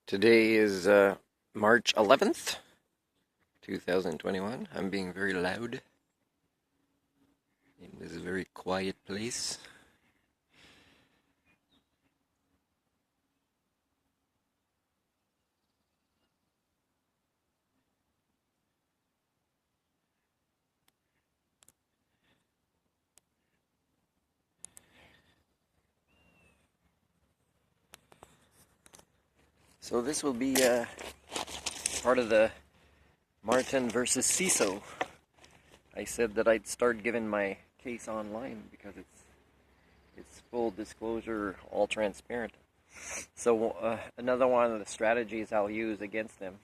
Today is March 11th, 2021. I'm being very loud in this very quiet place. So this will be part of the Martin versus CISSSO. I said that I'd start giving my case online because it's full disclosure, all transparent. So another one of the strategies I'll use against them.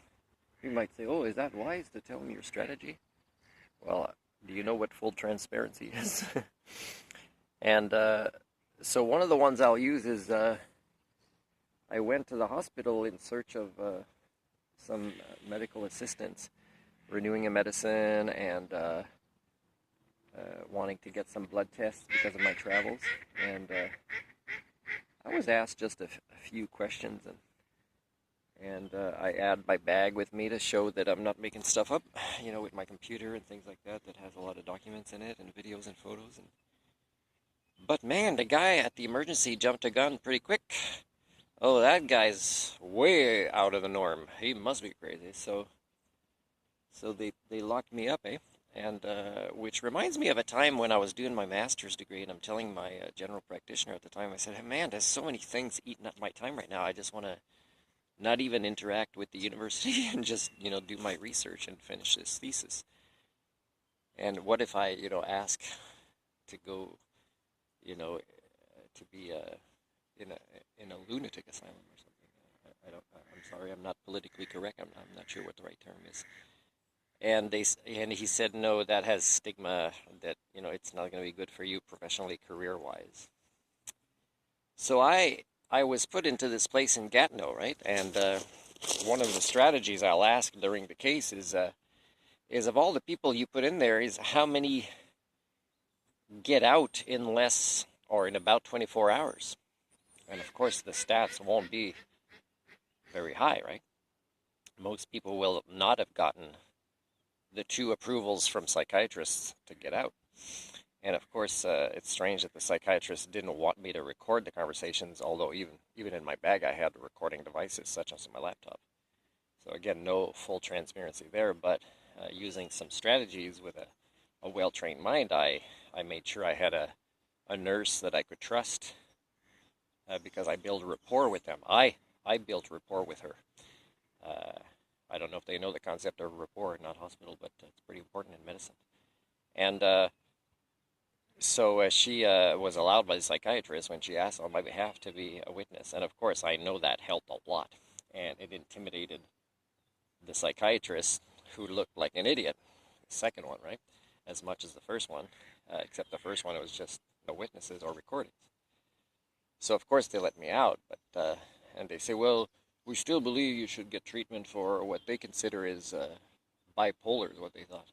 You might say, "Oh, is that wise to tell them your strategy?" Well, do you know what full transparency is? And so one of the ones I'll use is I went to the hospital in search of some medical assistance, renewing a medicine and wanting to get some blood tests because of my travels. And I was asked just a few questions, and I add my bag with me to show that I'm not making stuff up, with my computer and things like that has a lot of documents in it and videos and photos. But man, the guy at the emergency jumped a gun pretty quick. Oh, that guy's way out of the norm. He must be crazy. So they locked me up, eh? And which reminds me of a time when I was doing my master's degree, and I'm telling my general practitioner at the time, I said, "Hey, man, there's so many things eating up my time right now. I just want to not even interact with the university and just, do my research and finish this thesis. And what if I, ask to go, to be in a lunatic asylum or something? I don't. I'm sorry. I'm not politically correct. I'm not sure what the right term is." And he said, "No, that has stigma. That it's not going to be good for you professionally, career-wise." So I was put into this place in Gatineau, right? And one of the strategies I'll ask during the case is of all the people you put in there, is how many get out in less or in about 24 hours. And of course, the stats won't be very high, right? Most people will not have gotten the 2 approvals from psychiatrists to get out. And of course, it's strange that the psychiatrist didn't want me to record the conversations, although even in my bag I had recording devices, such as my laptop. So again, no full transparency there, but using some strategies with a well-trained mind, I made sure I had a nurse that I could trust, because I built rapport with them. I built rapport with her. I don't know if they know the concept of rapport, not hospital, but it's pretty important in medicine. And so she was allowed by the psychiatrist, when she asked on my behalf, to be a witness. And of course, I know that helped a lot. And it intimidated the psychiatrist, who looked like an idiot. The second one, right? As much as the first one, except the first one, it was just no witnesses or recordings. So of course they let me out, but and they say, "Well, we still believe you should get treatment for what they consider is bipolar," is what they thought.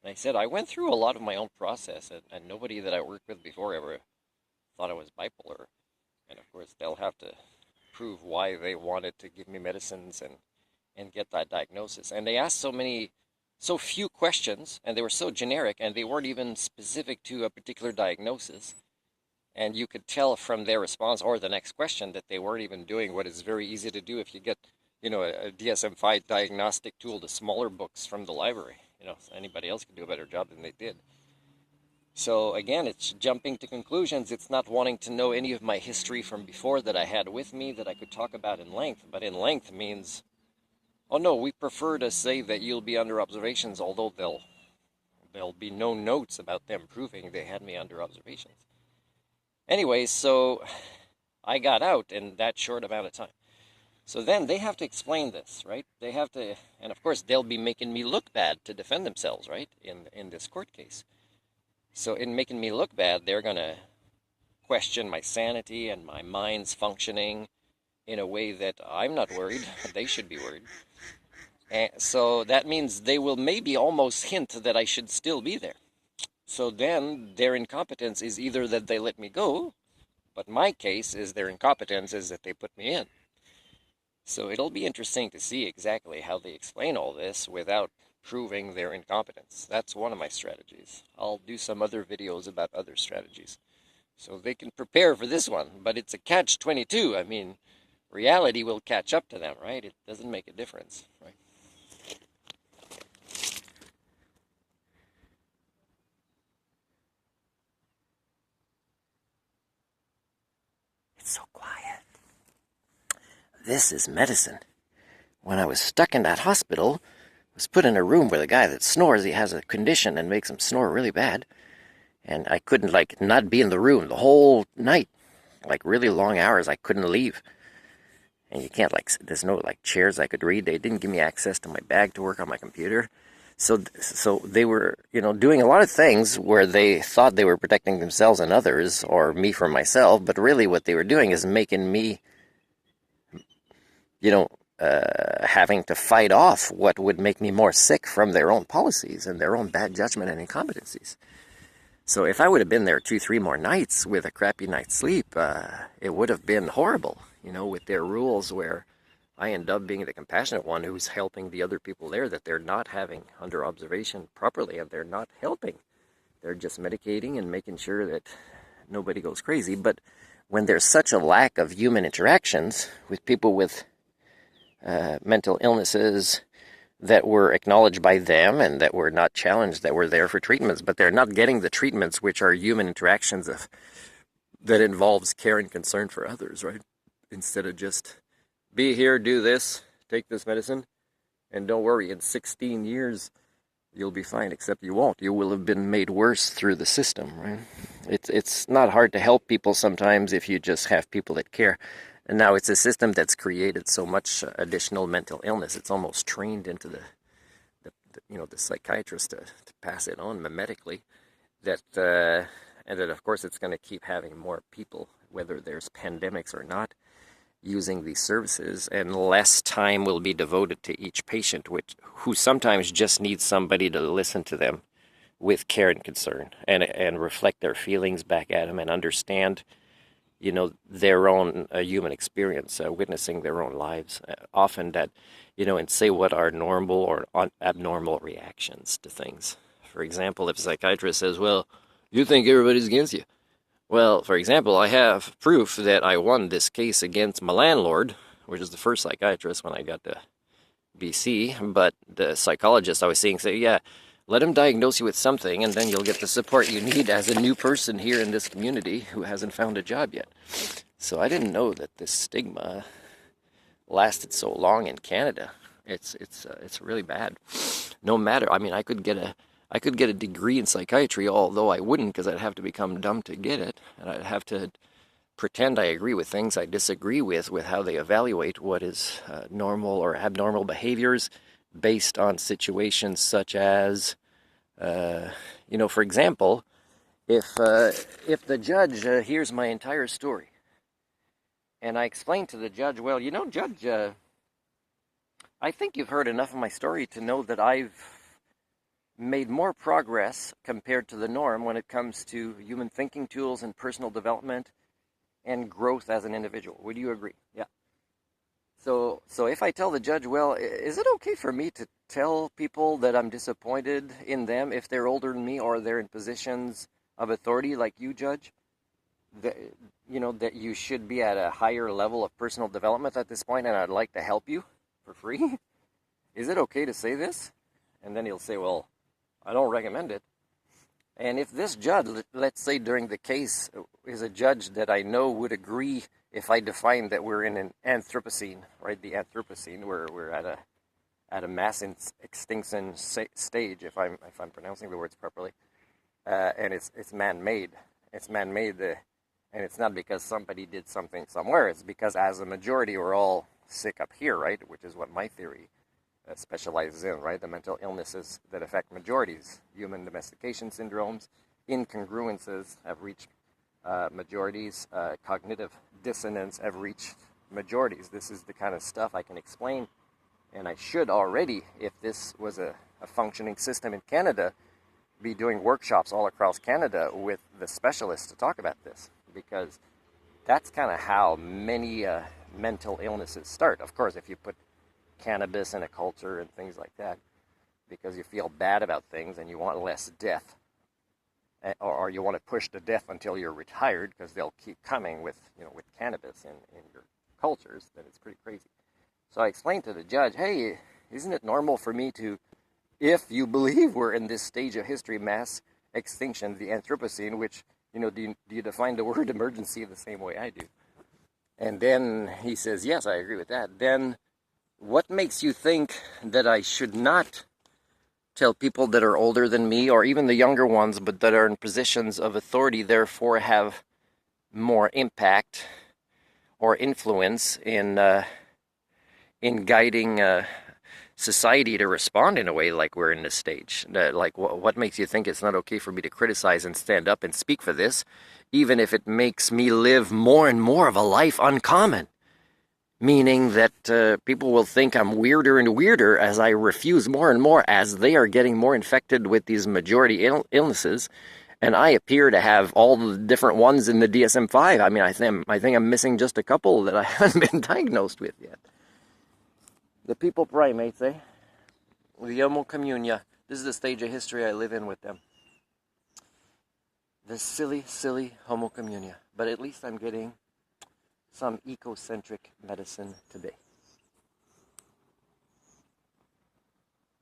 And I said, I went through a lot of my own process, and nobody that I worked with before ever thought I was bipolar. And of course, they'll have to prove why they wanted to give me medicines and get that diagnosis. And they asked so few questions, and they were so generic, and they weren't even specific to a particular diagnosis. And you could tell from their response or the next question that they weren't even doing what is very easy to do if you get, a DSM-5 diagnostic tool, the smaller books from the library. Anybody else could do a better job than they did. So again, it's jumping to conclusions. It's not wanting to know any of my history from before that I had with me that I could talk about in length. But in length means, oh no, we prefer to say that you'll be under observations, although there'll be no notes about them proving they had me under observations. Anyway, so I got out in that short amount of time. So then they have to explain this, right? They have to, and of course they'll be making me look bad to defend themselves, right? In this court case. So in making me look bad, they're going to question my sanity and my mind's functioning in a way that I'm not worried. They should be worried. And so that means they will maybe almost hint that I should still be there. So then their incompetence is either that they let me go, but my case is their incompetence is that they put me in. So it'll be interesting to see exactly how they explain all this without proving their incompetence. That's one of my strategies. I'll do some other videos about other strategies, so they can prepare for this one. But it's a catch-22. I mean, reality will catch up to them, right? It doesn't make a difference, right? It's so quiet. This is medicine. When I was stuck in that hospital, I was put in a room with a guy that snores. He has a condition and makes him snore really bad. And I couldn't, like, not be in the room the whole night. Like, really long hours, I couldn't leave. And you can't, like, there's no, like, chairs I could read. They didn't give me access to my bag to work on my computer. So they were, doing a lot of things where they thought they were protecting themselves and others, or me from myself, but really what they were doing is making me, having to fight off what would make me more sick from their own policies and their own bad judgment and incompetencies. So if I would have been there 2-3 more nights with a crappy night's sleep, it would have been horrible, with their rules where I end up being the compassionate one who's helping the other people there that they're not having under observation properly, and they're not helping. They're just medicating and making sure that nobody goes crazy. But when there's such a lack of human interactions with people with mental illnesses that were acknowledged by them and that were not challenged, that were there for treatments, but they're not getting the treatments which are human interactions that involves care and concern for others, right? Instead of just be here, do this, take this medicine, and don't worry, in 16 years you'll be fine, except you won't. You will have been made worse through the system, right? It's not hard to help people sometimes if you just have people that care. And now it's a system that's created so much additional mental illness. It's almost trained into the psychiatrist to pass it on mimetically. And that of course it's going to keep having more people, whether there's pandemics or not, using these services, and less time will be devoted to each patient, who sometimes just needs somebody to listen to them with care and concern, and reflect their feelings back at them and understand their own human experience, witnessing their own lives, often that, and say what are normal or abnormal reactions to things. For example, if a psychiatrist says, well, you think everybody's against you. Well, for example, I have proof that I won this case against my landlord, which is the first psychiatrist when I got to BC, but the psychologist I was seeing say, yeah, let him diagnose you with something, and then you'll get the support you need as a new person here in this community who hasn't found a job yet. So I didn't know that this stigma lasted so long in Canada. It's really bad. No matter, I mean, I could get a degree in psychiatry, although I wouldn't, because I'd have to become dumb to get it, and I'd have to pretend I agree with things I disagree with how they evaluate what is normal or abnormal behaviors based on situations such as, for example, if the judge hears my entire story, and I explain to the judge, well, Judge, I think you've heard enough of my story to know that I've made more progress compared to the norm when it comes to human thinking tools and personal development and growth as an individual. Would you agree? Yeah. So if I tell the judge, well, is it okay for me to tell people that I'm disappointed in them if they're older than me or they're in positions of authority like you, Judge? That you should be at a higher level of personal development at this point, and I'd like to help you for free? Is it okay to say this? And then he'll say, well, I don't recommend it. And if this judge, let's say during the case, is a judge that I know would agree if I define that we're in an Anthropocene, right? The Anthropocene, where we're at a mass extinction stage, if I'm pronouncing the words properly, and it's man-made. It's man-made, and it's not because somebody did something somewhere. It's because as a majority, we're all sick up here, right? Which is what my theory specializes in, right? The mental illnesses that affect majorities, human domestication syndromes, incongruences have reached majorities, cognitive dissonance have reached majorities. This is the kind of stuff I can explain, and I should already, if this was a functioning system in Canada, be doing workshops all across Canada with the specialists to talk about this, because that's kind of how many mental illnesses start. Of course, if you put cannabis in a culture and things like that, because you feel bad about things and you want less death, or you want to push the death until you're retired because they'll keep coming with, with cannabis in your cultures, then it's pretty crazy. So I explained to the judge, hey, isn't it normal for me to, if you believe we're in this stage of history, mass extinction, the Anthropocene, which, do you define the word emergency the same way I do? And then he says, yes, I agree with that. Then what makes you think that I should not tell people that are older than me, or even the younger ones, but that are in positions of authority, therefore have more impact or influence in guiding society to respond in a way like we're in this stage? Like, what makes you think it's not okay for me to criticize and stand up and speak for this, even if it makes me live more and more of a life uncommon? Meaning that people will think I'm weirder and weirder as I refuse more and more, as they are getting more infected with these majority illnesses, and I appear to have all the different ones in the DSM-5. I mean, I think I'm missing just a couple that I haven't been diagnosed with yet. The people primates, eh? The Homo communia. This is the stage of history I live in with them. The silly, silly Homo communia. But at least I'm getting some ecocentric medicine today.